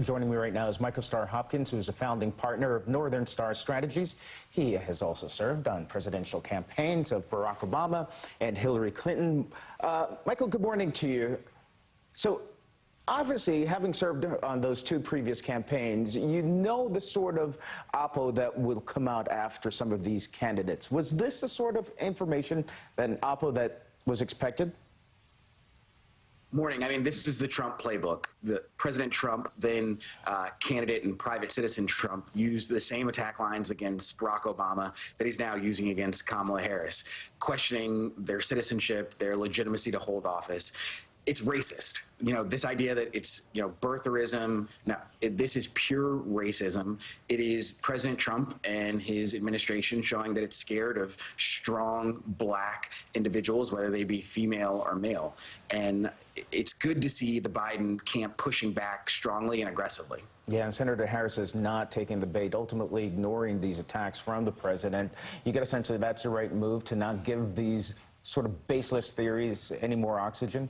Joining me right now is Michael Starr Hopkins, who is a founding partner of Northern Star Strategies. He has also served on presidential campaigns of Barack Obama and Hillary Clinton. Michael, good morning to you. So, obviously, having served on those two previous campaigns, you know the sort of oppo that will come out after some of these candidates. Was this the sort of information, that an oppo that was expected? Morning. I mean, this is the Trump playbook. President Trump, then candidate and private citizen Trump, used the same attack lines against Barack Obama that he's now using against Kamala Harris, questioning their citizenship, their legitimacy to hold office. It's racist. You know, this idea that it's, birtherism. No, this is pure racism. It is President Trump and his administration showing that it's scared of strong black individuals, whether they be female or male. And it's good to see the Biden camp pushing back strongly and aggressively. Yeah, and Senator Harris is not taking the bait, ultimately ignoring these attacks from the president. You get a sense that that's the right move, to not give these sort of baseless theories any more oxygen?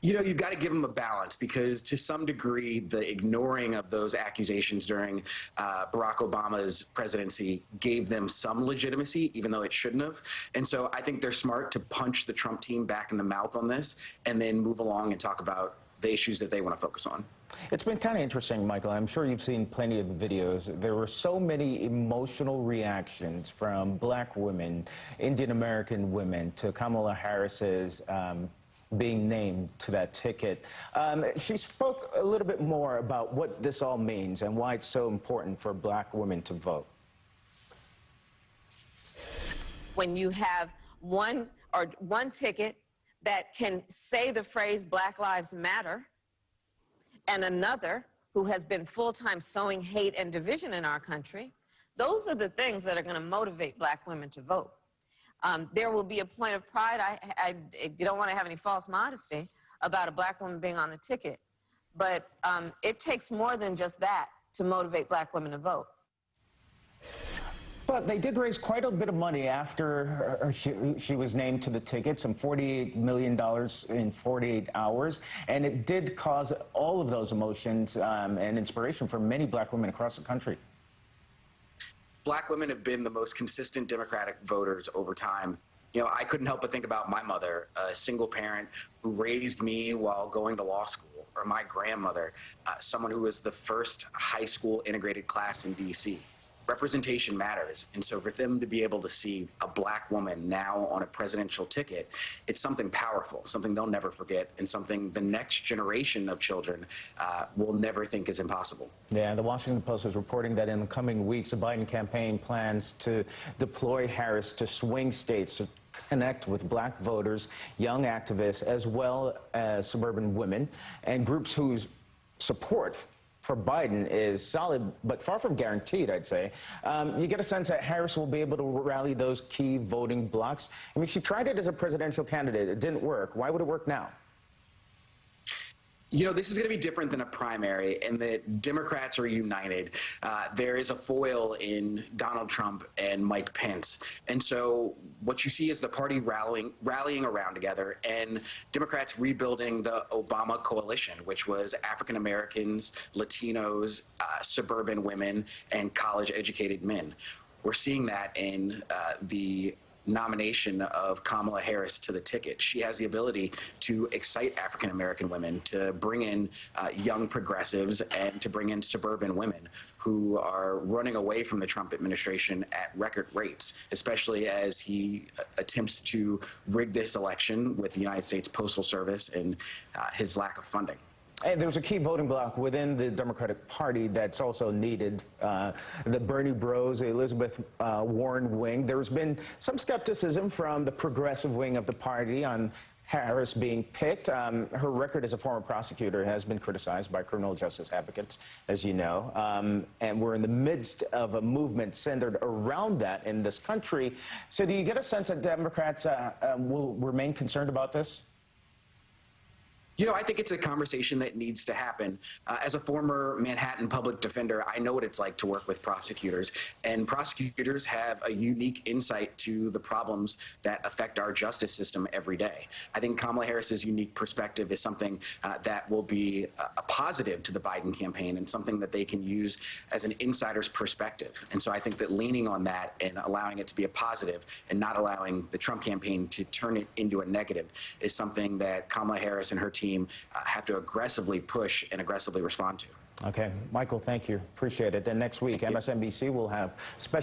You've got to give them a balance, because to some degree, the ignoring of those accusations during Barack Obama's presidency gave them some legitimacy, even though it shouldn't have. And so I think they're smart to punch the Trump team back in the mouth on this and then move along and talk about the issues that they want to focus on. It's been kind of interesting, Michael. I'm sure you've seen plenty of videos. There were so many emotional reactions from black women, Indian American women, to Kamala Harris's being named to that ticket. She spoke a little bit more about what this all means and why it's so important for black women to vote. When you have one ticket that can say the phrase Black Lives Matter, and another who has been full-time sowing hate and division in our country, those are the things that are going to motivate black women to vote. There will be a point of pride. I don't want to have any false modesty about a black woman being on the ticket, but it takes more than just that to motivate black women to vote. But they did raise quite a bit of money after she was named to the ticket, some $48 million in 48 hours, and it did cause all of those emotions and inspiration for many black women across the country. Black women have been the most consistent Democratic voters over time. I couldn't help but think about my mother, a single parent who raised me while going to law school, or my grandmother, someone who was the first high school integrated class in D.C. Representation matters, and so for them to be able to see a black woman now on a presidential ticket, it's something powerful, something they'll never forget, and something the next generation of children will never think is impossible. Yeah, the Washington Post is reporting that in the coming weeks, the Biden campaign plans to deploy Harris to swing states to connect with black voters, young activists, as well as suburban women, and groups whose support for Biden is solid, but far from guaranteed, I'd say. You get a sense that Harris will be able to rally those key voting blocs. I mean, she tried it as a presidential candidate. It didn't work. Why would it work now? This is going to be different than a primary, in that Democrats are united. There is a foil in Donald Trump and Mike Pence. And so what you see is the party rallying around together, and Democrats rebuilding the Obama coalition, which was African Americans, Latinos, suburban women, and college-educated men. We're seeing that in the nomination of Kamala Harris to the ticket. She has the ability to excite African American women, to bring in young progressives, and to bring in suburban women who are running away from the Trump administration at record rates, especially as he attempts to rig this election with the United States Postal Service and his lack of funding. And there's a key voting bloc within the Democratic Party that's also needed, the Bernie Bros, Elizabeth Warren wing. There's been some skepticism from the progressive wing of the party on Harris being picked. Her record as a former prosecutor has been criticized by criminal justice advocates, as you know, and we're in the midst of a movement centered around that in this country. So do you get a sense that Democrats will remain concerned about this? You know, I think it's a conversation that needs to happen. As a former Manhattan public defender, I know what it's like to work with prosecutors, and prosecutors have a unique insight to the problems that affect our justice system every day. I think Kamala Harris's unique perspective is something that will be a positive to the Biden campaign and something that they can use as an insider's perspective. And so I think that leaning on that and allowing it to be a positive and not allowing the Trump campaign to turn it into a negative is something that Kamala Harris and her team have to aggressively push and aggressively respond to. Okay, Michael, thank you. Appreciate it. And next week, MSNBC will have special